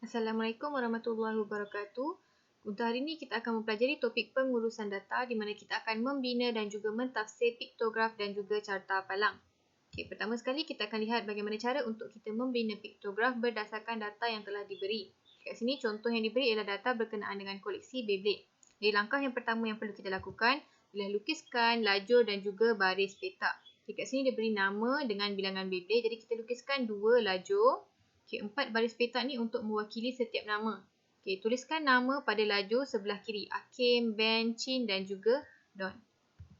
Assalamualaikum warahmatullahi wabarakatuh. Untuk hari ini kita akan mempelajari topik pengurusan data di mana kita akan membina dan juga mentafsir piktograf dan juga carta palang. Okey, pertama sekali kita akan lihat bagaimana cara untuk kita membina piktograf berdasarkan data yang telah diberi. Kat sini contoh yang diberi ialah data berkenaan dengan koleksi Beyblade. Jadi langkah yang pertama yang perlu kita lakukan ialah lukiskan lajur dan juga baris petak. Kat sini dia beri nama dengan bilangan Beyblade. Jadi kita lukiskan 2 lajur. 4 baris petak ni untuk mewakili setiap nama. Tuliskan nama pada lajur sebelah kiri. Hakim, Ben, Chin dan juga Don.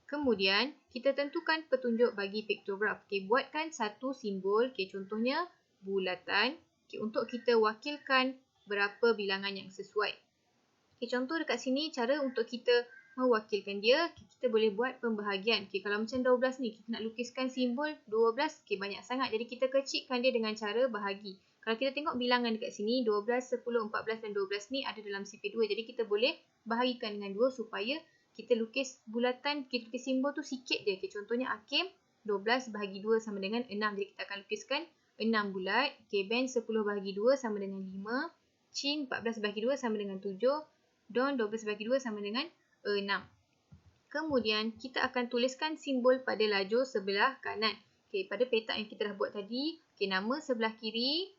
Kemudian, kita tentukan petunjuk bagi piktograf. Buatkan satu simbol, contohnya bulatan. Untuk kita wakilkan berapa bilangan yang sesuai. Contoh dekat sini, cara untuk kita mewakilkan dia, kita boleh buat pembahagian. Kalau macam 12 ni, kita nak lukiskan simbol 12, banyak sangat. Jadi kita kecilkan dia dengan cara bahagi. Kalau kita tengok bilangan dekat sini, 12, 10, 14 dan 12 ni ada dalam CP2. Jadi kita boleh bahagikan dengan 2 supaya kita lukis bulatan, kita lukis simbol tu sikit je. Contohnya Hakim, 12 bahagi 2 sama dengan 6. Jadi kita akan lukiskan 6 bulat. Ben 10 bahagi 2 sama dengan 5. Chin 14 bahagi 2 sama dengan 7. Don 12 bahagi 2 sama dengan 6. Kemudian kita akan tuliskan simbol pada lajur sebelah kanan. Pada petak yang kita dah buat tadi, nama sebelah kiri,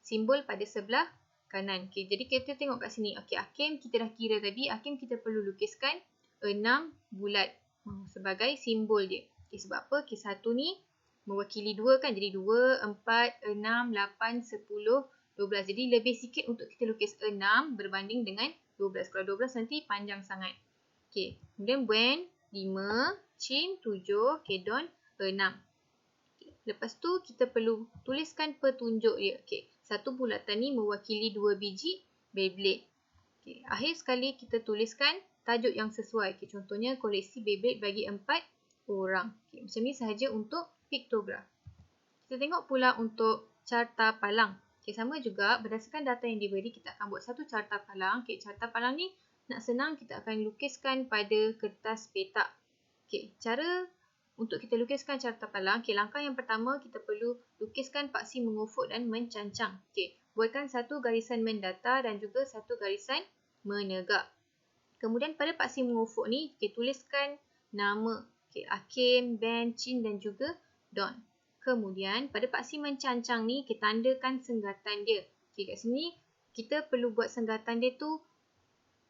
simbol pada sebelah kanan. Jadi kita tengok kat sini. Hakim kita dah kira tadi. Hakim kita perlu lukiskan 6 bulat sebagai simbol dia. Sebab apa? 1 ni mewakili 2 kan. Jadi 2, 4, 6, 8, 10, 12. Jadi lebih sikit untuk kita lukis 6 berbanding dengan 12. Kalau 12 nanti panjang sangat. Kemudian Ben 5, Chin 7, Don 6. Lepas tu kita perlu tuliskan petunjuk dia. Satu bulatan ni mewakili 2 biji Beyblade. Akhir sekali kita tuliskan tajuk yang sesuai. Contohnya koleksi Beyblade bagi 4 orang. Macam ni sahaja untuk piktograf. Kita tengok pula untuk carta palang. Sama juga berdasarkan data yang diberi, kita akan buat satu carta palang. Carta palang ni nak senang kita akan lukiskan pada kertas petak. Cara untuk kita lukiskan carta palang, langkah yang pertama kita perlu lukiskan paksi mengufuk dan mencancang. Buatkan satu garisan mendatar dan juga satu garisan menegak. Kemudian pada paksi mengufuk ni, tuliskan nama Hakim, Ben, Chin dan juga Don. Kemudian pada paksi mencancang ni, kita tandakan senggatan dia. Kat sini kita perlu buat senggatan dia tu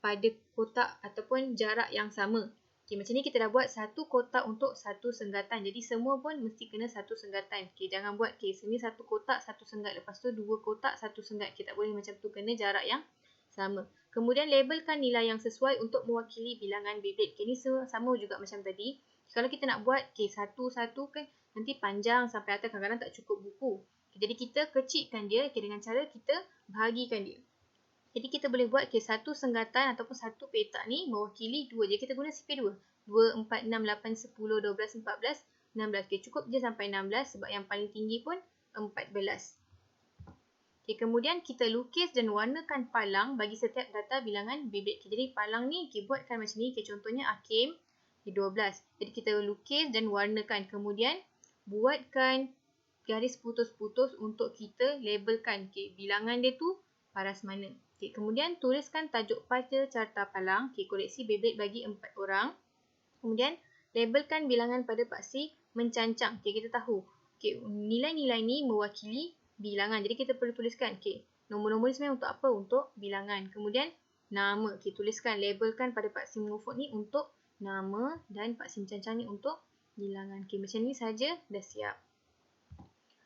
pada kotak ataupun jarak yang sama. Macam ni kita dah buat satu kotak untuk satu senggatan. Jadi semua pun mesti kena satu senggatan. Jangan buat sini satu kotak, satu senggat. Lepas tu dua kotak, satu senggat. Tak boleh macam tu. Kena jarak yang sama. Kemudian labelkan nilai yang sesuai untuk mewakili bilangan Beyblade. Ni sama juga macam tadi. Kalau kita nak buat satu-satu kan nanti panjang sampai atas, kadang-kadang tak cukup buku. Jadi kita kecilkan dia dengan cara kita bahagikan dia. Jadi kita boleh buat satu senggatan ataupun satu petak ni mewakili 2. Jadi kita guna CP2. 2, 4, 6, 8, 10, 12, 14, 16. Cukup je sampai 16 sebab yang paling tinggi pun 14. Kemudian kita lukis dan warnakan palang bagi setiap data bilangan Beyblade. Jadi palang ni buatkan macam ni. Contohnya Hakim 12. Jadi kita lukis dan warnakan. Kemudian buatkan garis putus-putus untuk kita labelkan bilangan dia tu paras mana. Kemudian tuliskan tajuk pada carta palang. Koleksi Beyblade bagi 4 orang. Kemudian labelkan bilangan pada paksi mencancang. Kita tahu nilai-nilai ni mewakili bilangan. Jadi kita perlu tuliskan nombor-nombor ni sebenarnya untuk apa? Untuk bilangan. Kemudian nama. Tuliskan, labelkan pada paksi mengufuk ni untuk nama dan paksi mencancang ni untuk bilangan. Macam ni saja dah siap.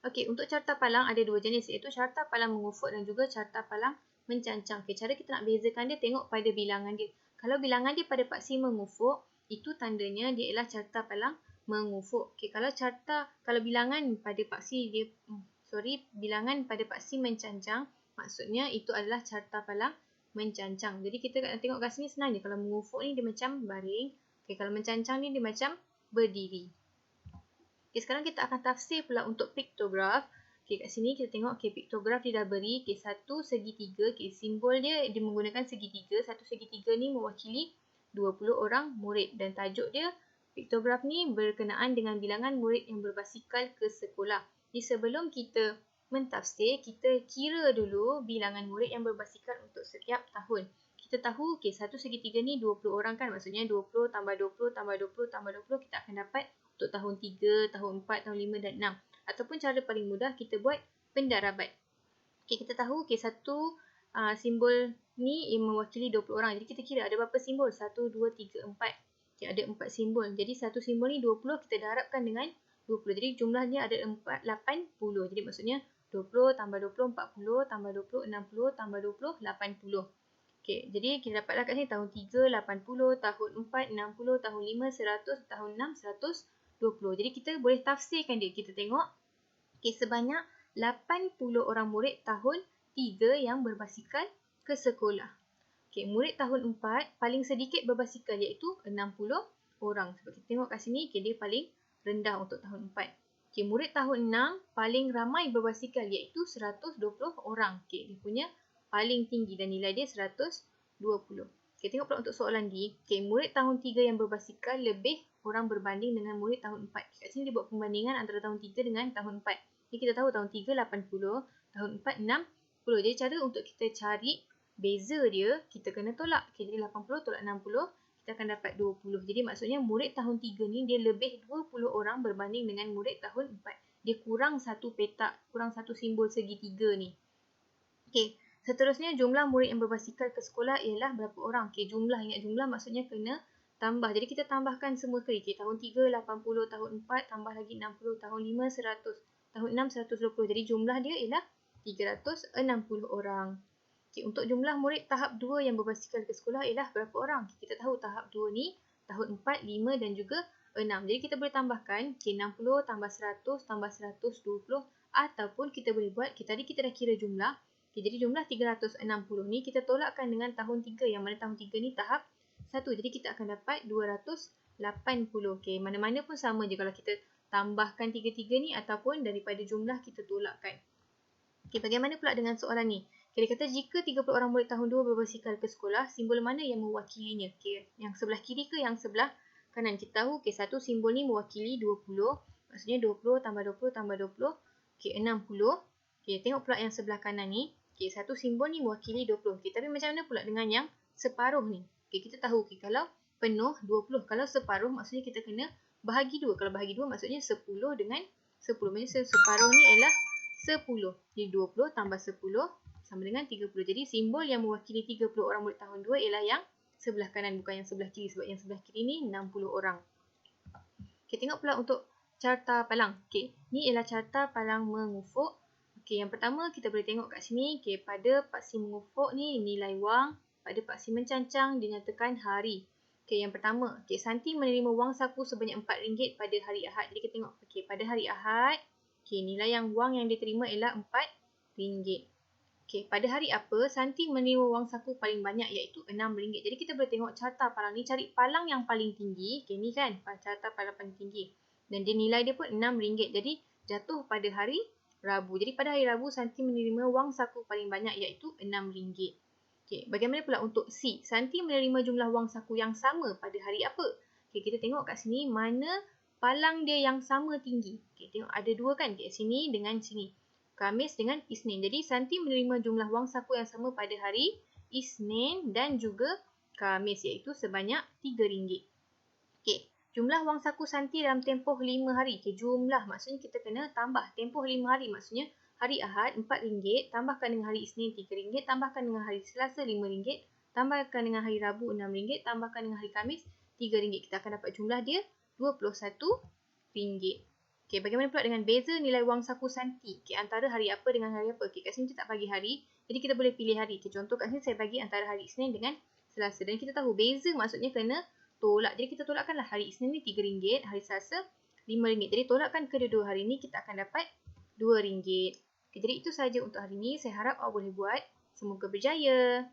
Untuk carta palang ada 2 jenis, iaitu carta palang mengufuk dan juga carta palang mencancang. Cara kita nak bezakan dia, tengok pada bilangan dia. Kalau bilangan dia pada paksi mengufuk, itu tandanya dia ialah carta palang mengufuk. Kalau bilangan pada paksi dia bilangan pada paksi mencancang, maksudnya itu adalah carta palang mencancang. Jadi kita nak tengok kat sini senang je. Kalau mengufuk ni dia macam baring. Kalau mencancang ni dia macam berdiri. Sekarang kita akan tafsir pula untuk piktograf. Kat sini kita tengok piktograf dia dah beri satu segitiga. Simbol dia menggunakan segitiga. Satu segitiga ni mewakili 20 orang murid. Dan tajuk dia, piktograf ni berkenaan dengan bilangan murid yang berbasikal ke sekolah. Jadi sebelum kita mentafsir, kita kira dulu bilangan murid yang berbasikal untuk setiap tahun. Kita tahu, satu segitiga ni 20 orang kan. Maksudnya 20 tambah 20 tambah 20 tambah 20 kita akan dapat untuk tahun 3, tahun 4, tahun 5 dan 6. Ataupun cara paling mudah kita buat pendaraban. Kita tahu satu simbol ni mewakili 20 orang. Jadi kita kira ada berapa simbol? 1, 2, 3, 4. Ada 4 simbol. Jadi satu simbol ni 20 kita darabkan dengan 20. Jadi jumlahnya ada 80. Jadi maksudnya 20 tambah 20, 40 tambah 20, 60 tambah 20, 80. Jadi kita dapatlah kat sini tahun 3, 80, tahun 4, 60, tahun 5, 100, tahun 6, 120. Jadi kita boleh tafsirkan dia. Kita tengok sebanyak 80 orang murid tahun 3 yang berbasikal ke sekolah. Murid tahun 4 paling sedikit berbasikal iaitu 60 orang. Sebab kita tengok kat sini dia paling rendah untuk tahun 4. Murid tahun 6 paling ramai berbasikal iaitu 120 orang. Dia punya paling tinggi dan nilai dia 120. Tengok pula untuk soalan D. Murid tahun 3 yang berbasikal lebih orang berbanding dengan murid tahun 4. Kat sini dia buat pembandingan antara tahun 3 dengan tahun 4. Jadi kita tahu tahun 3 80, tahun 4 60. Jadi cara untuk kita cari beza dia, kita kena tolak. Jadi 80 tolak 60, kita akan dapat 20. Jadi maksudnya murid tahun 3 ni dia lebih 20 orang berbanding dengan murid tahun 4. Dia kurang satu petak, kurang satu simbol segitiga ni. Seterusnya jumlah murid yang berbasikal ke sekolah ialah berapa orang? Ingat jumlah maksudnya kena tambah. Jadi kita tambahkan semua kali. Tahun 3 80, tahun 4 tambah lagi 60, tahun 5 100, tahun 6 120. Jadi jumlah dia ialah 360 orang. Untuk jumlah murid tahap 2 yang berbasikal ke sekolah ialah berapa orang? Kita tahu tahap 2 ni tahun 4, 5 dan juga 6. Jadi kita boleh tambahkan 60 tambah 100 tambah 120 ataupun kita boleh buat, tadi kita dah kira jumlah. Jadi jumlah 360 ni kita tolakkan dengan tahun 3 yang mana tahun 3 ni tahap 1. Jadi kita akan dapat 280. Mana-mana pun sama je kalau kita tambahkan 3 ni ataupun daripada jumlah kita tolakkan. Bagaimana pula dengan soalan ni? Dia kata jika 30 orang murid tahun 2 berbasikal ke sekolah, simbol mana yang mewakilinya? Yang sebelah kiri ke yang sebelah kanan? Kita tahu satu simbol ni mewakili 20. Maksudnya 20 tambah 20 tambah 20, 60. Tengok pula yang sebelah kanan ni. Satu simbol ni mewakili 20. Tapi macam mana pula dengan yang separuh ni? Kita tahu kalau penuh 20. Kalau separuh maksudnya kita kena bahagi 2. Kalau bahagi 2 maksudnya 10 dengan 10. Maksudnya separuh ni ialah 10. Jadi 20 tambah 10 sama dengan 30. Jadi simbol yang mewakili 30 orang murid tahun 2 ialah yang sebelah kanan, bukan yang sebelah kiri. Sebab yang sebelah kiri ni 60 orang. Tengok pula untuk carta palang. Ni ialah carta palang mengufuk. Yang pertama kita boleh tengok kat sini. Pada paksi mengufuk ni nilai wang. Pada paksi mencancang dinyatakan hari. Yang pertama. Santi menerima wang saku sebanyak RM4 pada hari Ahad. Jadi kita tengok. Pada hari Ahad. Nilai yang wang yang diterima ialah RM4. Pada hari apa Santi menerima wang saku paling banyak iaitu RM6. Jadi kita boleh tengok carta palang ni, cari palang yang paling tinggi. Ni kan carta palang paling tinggi. Dan dia nilai dia pun RM6. Jadi jatuh pada hari Rabu. Jadi pada hari Rabu Santi menerima wang saku paling banyak iaitu RM6. Bagaimana pula untuk C? Santi menerima jumlah wang saku yang sama pada hari apa? Kita tengok kat sini mana palang dia yang sama tinggi. Tengok ada dua kan? Sini dengan sini. Khamis dengan Isnin. Jadi Santi menerima jumlah wang saku yang sama pada hari Isnin dan juga Khamis iaitu sebanyak RM3. Jumlah wang saku Santi dalam tempoh 5 hari. Jumlah maksudnya kita kena tambah. Tempoh 5 hari maksudnya hari Ahad RM4, tambahkan dengan hari Isnin RM3, tambahkan dengan hari Selasa RM5, tambahkan dengan hari Rabu RM6, tambahkan dengan hari Khamis RM3. Kita akan dapat jumlah dia RM21. Bagaimana pula dengan beza nilai wang saku Santi? Antara hari apa dengan hari apa? Kat sini kita tak bagi hari. Jadi kita boleh pilih hari. Contoh kat sini saya bagi antara hari Isnin dengan Selasa. Dan kita tahu beza maksudnya kena tolak. Jadi kita tolakkanlah hari Isnin ni RM3, hari Selasa RM5. Jadi tolakkan kedua-dua hari ni kita akan dapat RM2. Jadi itu sahaja untuk hari ni. Saya harap awak boleh buat. Semoga berjaya.